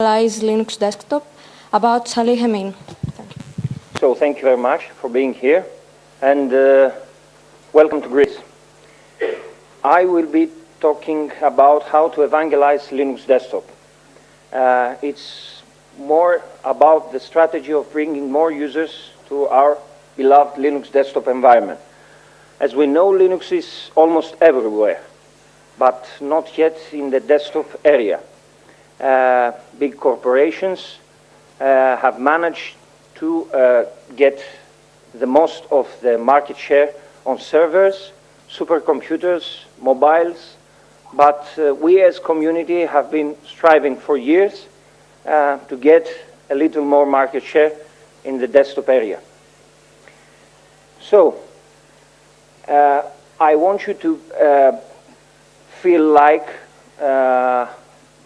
Evangelize Linux Desktop about Salih Emin. Thank you. So thank you very much for being here, and welcome to Greece. I will be talking about how to evangelize Linux Desktop. It's more about the strategy of bringing more users to our beloved Linux desktop environment. As we know, Linux is almost everywhere, but not yet in the desktop area. Big corporations have managed to get the most of the market share on servers, supercomputers, mobiles, but we as community have been striving for years to get a little more market share in the desktop area. So, I want you to feel like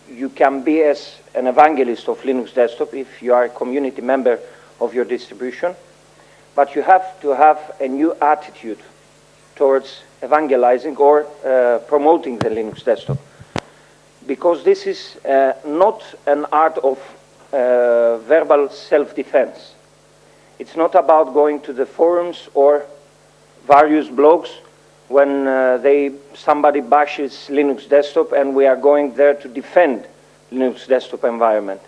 you can be as an evangelist of Linux Desktop if you are a community member of your distribution, but you have to have a new attitude towards evangelizing or promoting the Linux Desktop, because this is not an art of verbal self-defense. It's not about going to the forums or various blogs when somebody bashes Linux Desktop and we are going there to defend Linux Desktop environment.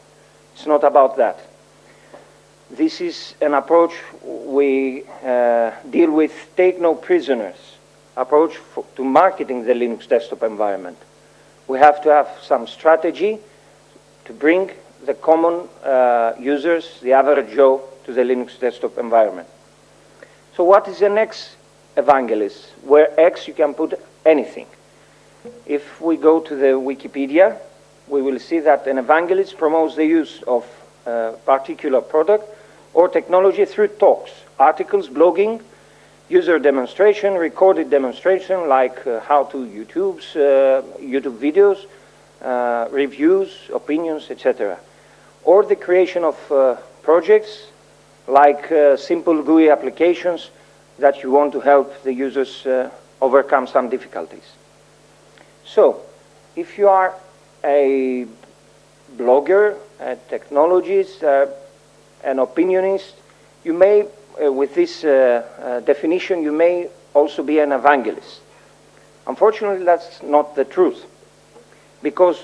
It's not about that. This is an approach we deal with take no prisoners approach to marketing the Linux Desktop environment. We have to have some strategy to bring the common users, the average Joe, to the Linux Desktop environment. So what is an ex-evangelist? Where X you can put anything. If we go to the Wikipedia, we will see that an evangelist promotes the use of a particular product or technology through talks, articles, blogging, user demonstration, recorded demonstration like how to YouTube videos, reviews, opinions, etc. Or the creation of projects like simple GUI applications that you want to help the users overcome some difficulties. So, if you are a blogger, a technologist, an opinionist, you may, with this definition, you may also be an evangelist. Unfortunately, that's not the truth, because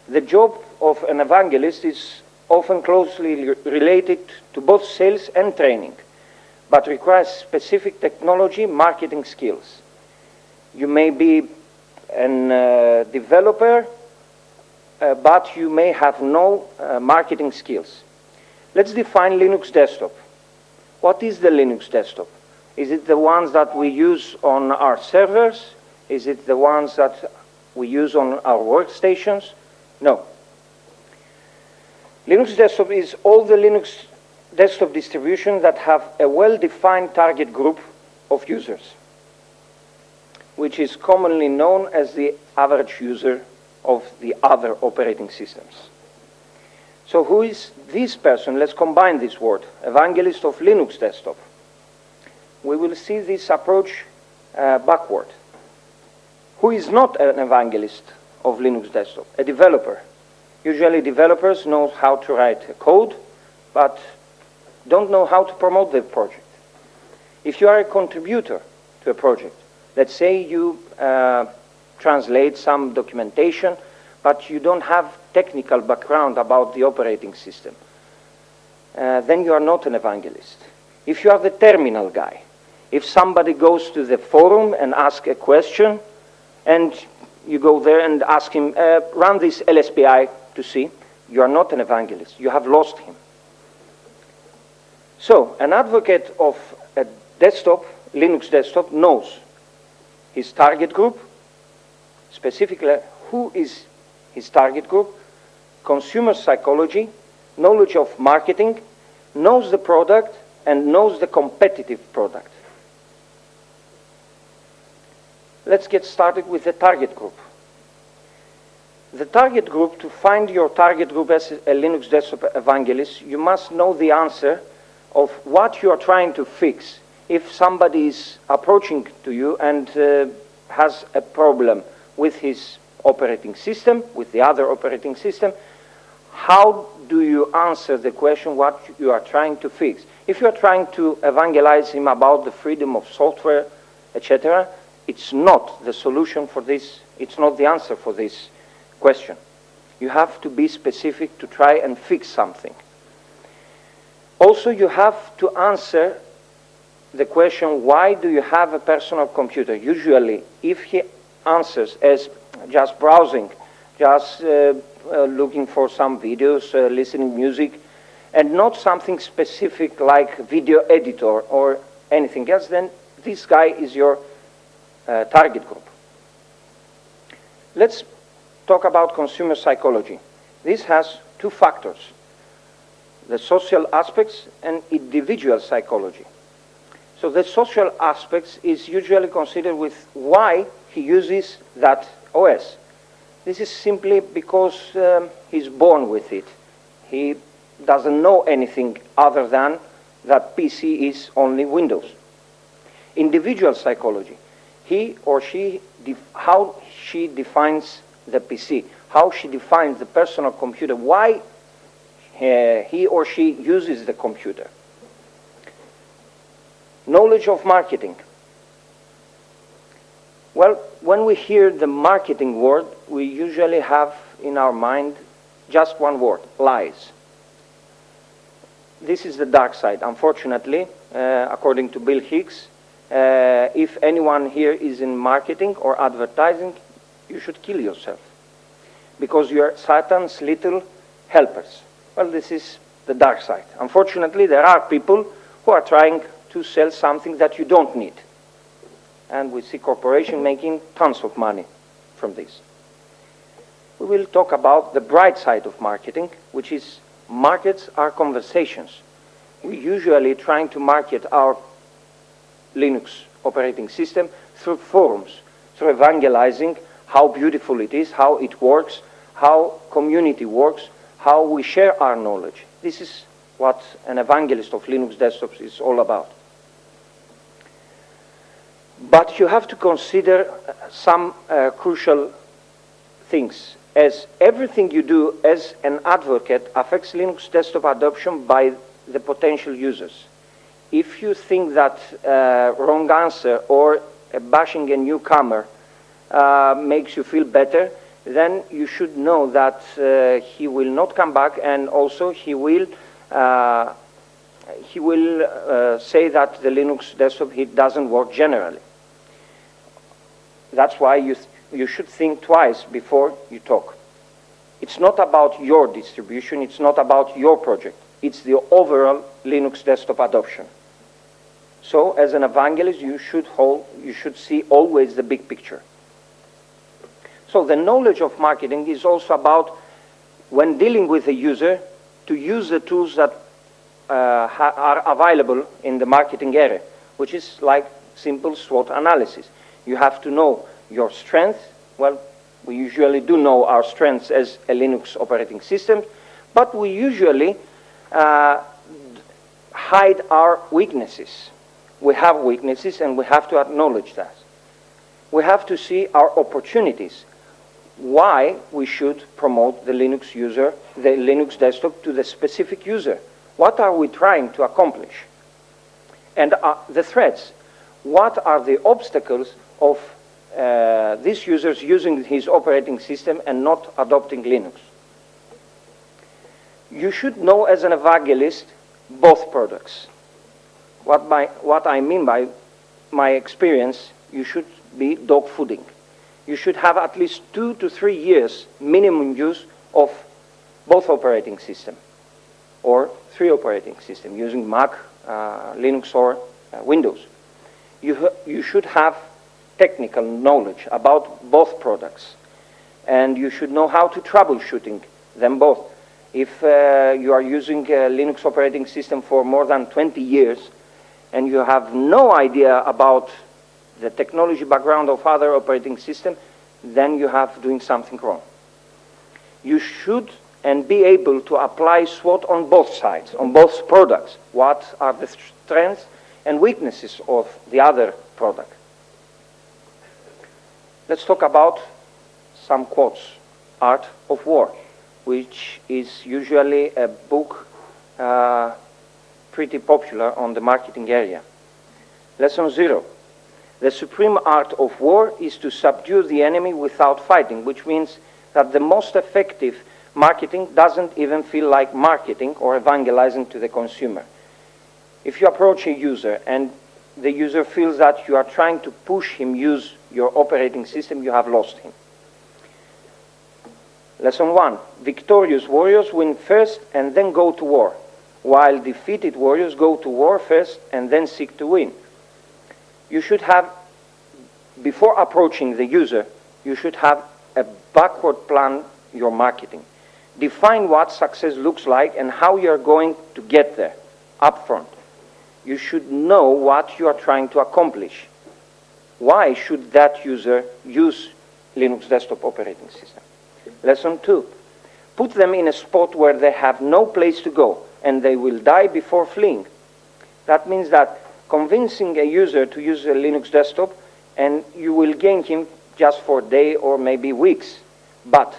the job of an evangelist is often closely related to both sales and training, but requires specific technology, marketing skills. You may be a developer, but you may have no marketing skills. Let's define Linux Desktop. What is the Linux Desktop? Is it the ones that we use on our servers? Is it the ones that we use on our workstations? No. Linux Desktop is all the Linux desktop distributions that have a well-defined target group of users, which is commonly known as the average user of the other operating systems. So who is this person? Let's combine this word, evangelist of Linux Desktop. We will see this approach backward. Who is not an evangelist of Linux Desktop? A developer. Usually developers know how to write a code, but don't know how to promote the project. If you are a contributor to a project, let's say you translate some documentation, but you don't have technical background about the operating system, then you are not an evangelist. If you are the terminal guy, if somebody goes to the forum and asks a question, and you go there and ask him, run this LSPI to see, you are not an evangelist. You have lost him. So, an advocate of a desktop, Linux Desktop, knows his target group, specifically who is his target group, consumer psychology, knowledge of marketing, knows the product, and knows the competitive product. Let's get started with the target group. The target group, to find your target group as a Linux Desktop evangelist, you must know the answer of what you are trying to fix. If somebody is approaching to you and has a problem with his operating system, with the other operating system, how do you answer the question what you are trying to fix? If you are trying to evangelize him about the freedom of software, etc., it's not the solution for this, it's not the answer for this question. You have to be specific to try and fix something. Also, you have to answer the question, why do you have a personal computer? Usually, if he answers as just browsing, just looking for some videos, listening music, and not something specific like video editor or anything else, then this guy is your target group. Let's talk about consumer psychology. This has two factors, the social aspects and individual psychology. So the social aspects is usually considered with why he uses that OS. This is simply because he's born with it. He doesn't know anything other than that PC is only Windows. Individual psychology, he or she, how she defines the PC, how she defines the personal computer, why he or she uses the computer. Knowledge of marketing. Well, when we hear the marketing word, we usually have in our mind just one word, lies. This is the dark side. Unfortunately, according to Bill Hicks, if anyone here is in marketing or advertising, you should kill yourself because you are Satan's little helpers. Well, this is the dark side. Unfortunately, there are people who are trying to sell something that you don't need. And we see corporations making tons of money from this. We will talk about the bright side of marketing, which is markets are conversations. We usually trying to market our Linux operating system through forums, through evangelizing how beautiful it is, how it works, how community works, how we share our knowledge. This is what an evangelist of Linux desktops is all about. But you have to consider some crucial things, as everything you do as an advocate affects Linux desktop adoption by the potential users. If you think that wrong answer or bashing a newcomer makes you feel better, then you should know that he will not come back, and also he will say that the Linux desktop doesn't work generally. That's why you should think twice before you talk. It's not about your distribution, it's not about your project, it's the overall Linux desktop adoption. So as an evangelist, you should see always the big picture. So the knowledge of marketing is also about, when dealing with a user, to use the tools that are available in the marketing area, which is like simple SWOT analysis. You have to know your strengths. Well, we usually do know our strengths as a Linux operating system, but we usually hide our weaknesses. We have weaknesses and we have to acknowledge that. We have to see our opportunities, why we should promote the Linux user, the Linux desktop to the specific user. What are we trying to accomplish? And the threats. What are the obstacles of these users using his operating system and not adopting Linux? You should know as an evangelist both products. What I mean by my experience, you should be dog fooding. You should have at least 2 to 3 years minimum use of both operating system, or 3 operating system using Mac, Linux, or Windows. You should have technical knowledge about both products, and you should know how to troubleshooting them both. If you are using a Linux operating system for more than 20 years and you have no idea about the technology background of other operating systems, then you have doing something wrong. You should and be able to apply SWOT on both sides, on both products. What are the strengths and weaknesses of the other product? Let's talk about some quotes. Art of war. which is usually a book pretty popular on the marketing area. Lesson 0. The supreme art of war is to subdue the enemy without fighting, which means that the most effective marketing doesn't even feel like marketing or evangelizing to the consumer. If you approach a user and the user feels that you are trying to push him use your operating system, you have lost him. Lesson 1. Victorious warriors win first and then go to war, while defeated warriors go to war first and then seek to win. You should have, before approaching the user, you should have a backward plan your marketing. Define what success looks like and how you are going to get there, up front. You should know what you are trying to accomplish. Why should that user use Linux desktop operating system? Lesson 2. Put them in a spot where they have no place to go and they will die before fleeing. That means that convincing a user to use a Linux desktop and you will gain him just for a day or maybe weeks. But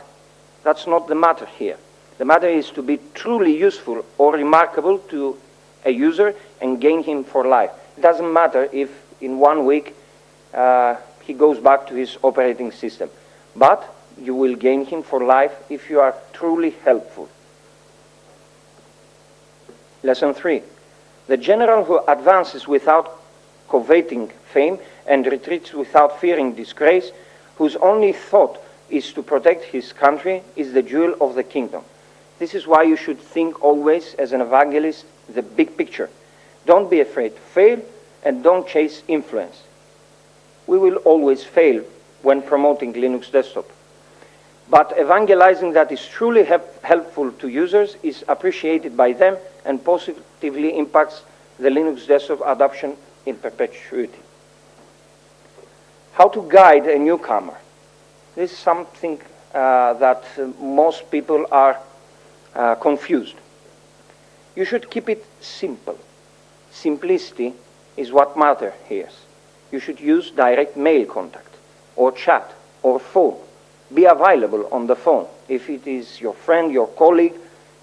that's not the matter here. The matter is to be truly useful or remarkable to a user and gain him for life. It doesn't matter if in 1 week he goes back to his operating system. But you will gain him for life if you are truly helpful. Lesson 3. The general who advances without coveting fame and retreats without fearing disgrace, whose only thought is to protect his country, is the jewel of the kingdom. This is why you should think always, as an evangelist, the big picture. Don't be afraid to fail and don't chase influence. We will always fail when promoting Linux desktop. But evangelizing that is truly helpful to users is appreciated by them and positively impacts the Linux desktop adoption in perpetuity. How to guide a newcomer. This is something that most people are confused. You should keep it simple. Simplicity is what matters here. You should use direct mail contact, or chat, or phone. Be available on the phone. If it is your friend, your colleague,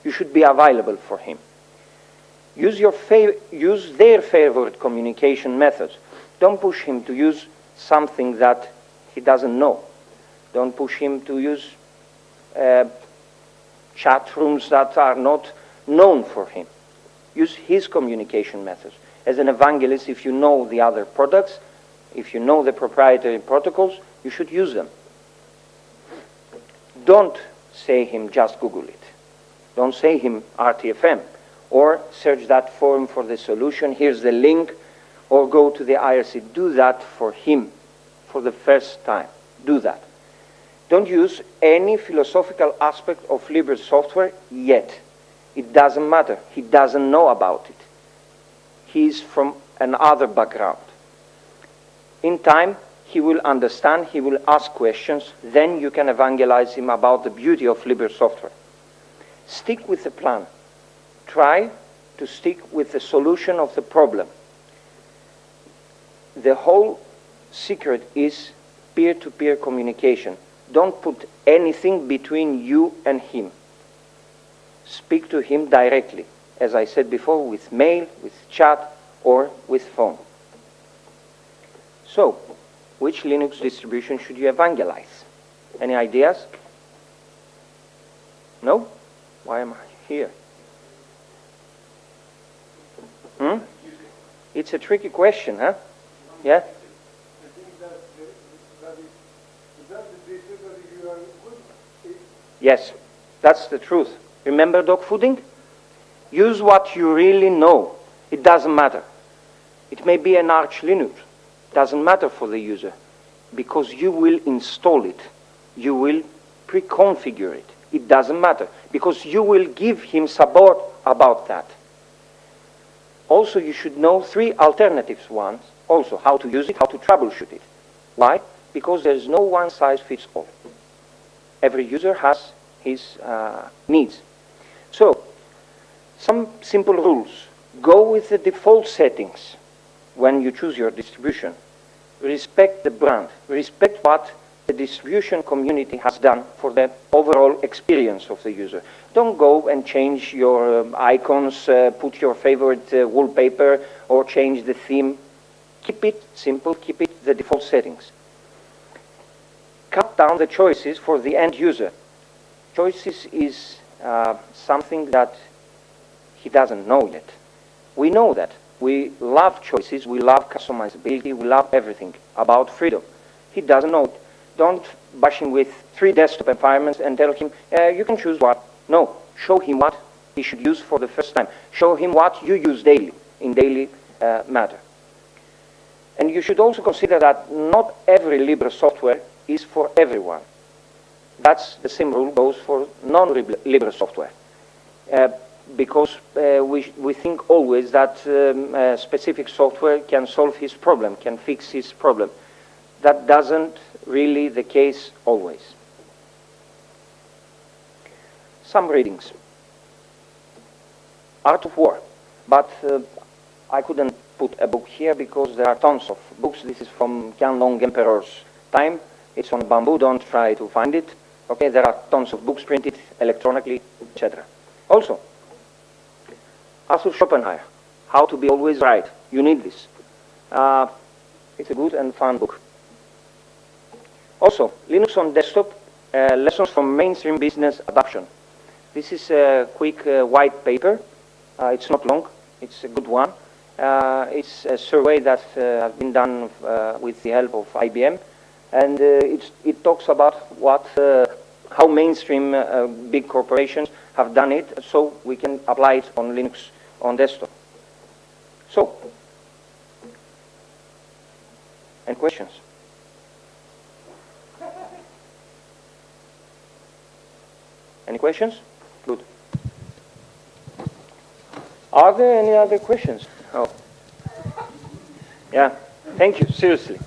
you should be available for him. Use their favorite communication methods. Don't push him to use something that he doesn't know. Don't push him to use chat rooms that are not known for him. Use his communication methods. As an evangelist, if you know the other products, if you know the proprietary protocols, you should use them. Don't say him just Google it. Don't say him RTFM or search that forum for the solution. Here's the link, or go to the IRC. Do that for him for the first time. Do that. Don't use any philosophical aspect of Libre software yet. It doesn't matter. He doesn't know about it. He's from another background. In time, he will understand, he will ask questions, then you can evangelize him about the beauty of Libre software. Stick with the plan. Try to stick with the solution of the problem. The whole secret is peer-to-peer communication. Don't put anything between you and him. Speak to him directly, as I said before, with mail, with chat, or with phone. So, which Linux distribution should you evangelize? Any ideas? No? Why am I here? It's a tricky question, huh? Yeah? I think that you are good. Yes, that's the truth. Remember dog fooding? Use what you really know. It doesn't matter. It may be an Arch Linux. It doesn't matter for the user, because you will install it. You will pre-configure it. It doesn't matter, because you will give him support about that. Also, you should know 3 alternatives ones. Also, how to use it, how to troubleshoot it. Why? Because there is no one-size-fits-all. Every user has his needs. So, some simple rules. Go with the default settings when you choose your distribution. Respect the brand. Respect what the distribution community has done for the overall experience of the user. Don't go and change your icons, put your favorite wallpaper, or change the theme. Keep it simple, keep it the default settings. Cut down the choices for the end user. Choices is something that he doesn't know yet. We know that. We love choices, we love customizability, we love everything about freedom. He doesn't know it. Don't bash him with 3 desktop environments and tell him, you can choose what. No, show him what he should use for the first time. Show him what you use daily, in daily matter. And you should also consider that not every Libre software is for everyone. That's the same rule goes for non-Libre software. Because we think always that specific software can solve his problem, can fix his problem. That doesn't really the case always. Some readings. Art of War. But I couldn't put a book here because there are tons of books. This is from Qianlong Emperor's time. It's on bamboo. Don't try to find it. Okay, there are tons of books printed electronically, etc. Also, Arthur Schopenhauer, How to Be Always Right. You need this. It's a good and fun book. Also, Linux on desktop, lessons from mainstream business adoption. This is a quick white paper. It's not long. It's a good one. It's a survey that has been done with the help of IBM. And it talks about how mainstream big corporations have done it, so we can apply it on Linux on desktop. So, any questions? Any questions? Good. Are there any other questions? Oh. Yeah, thank you, seriously.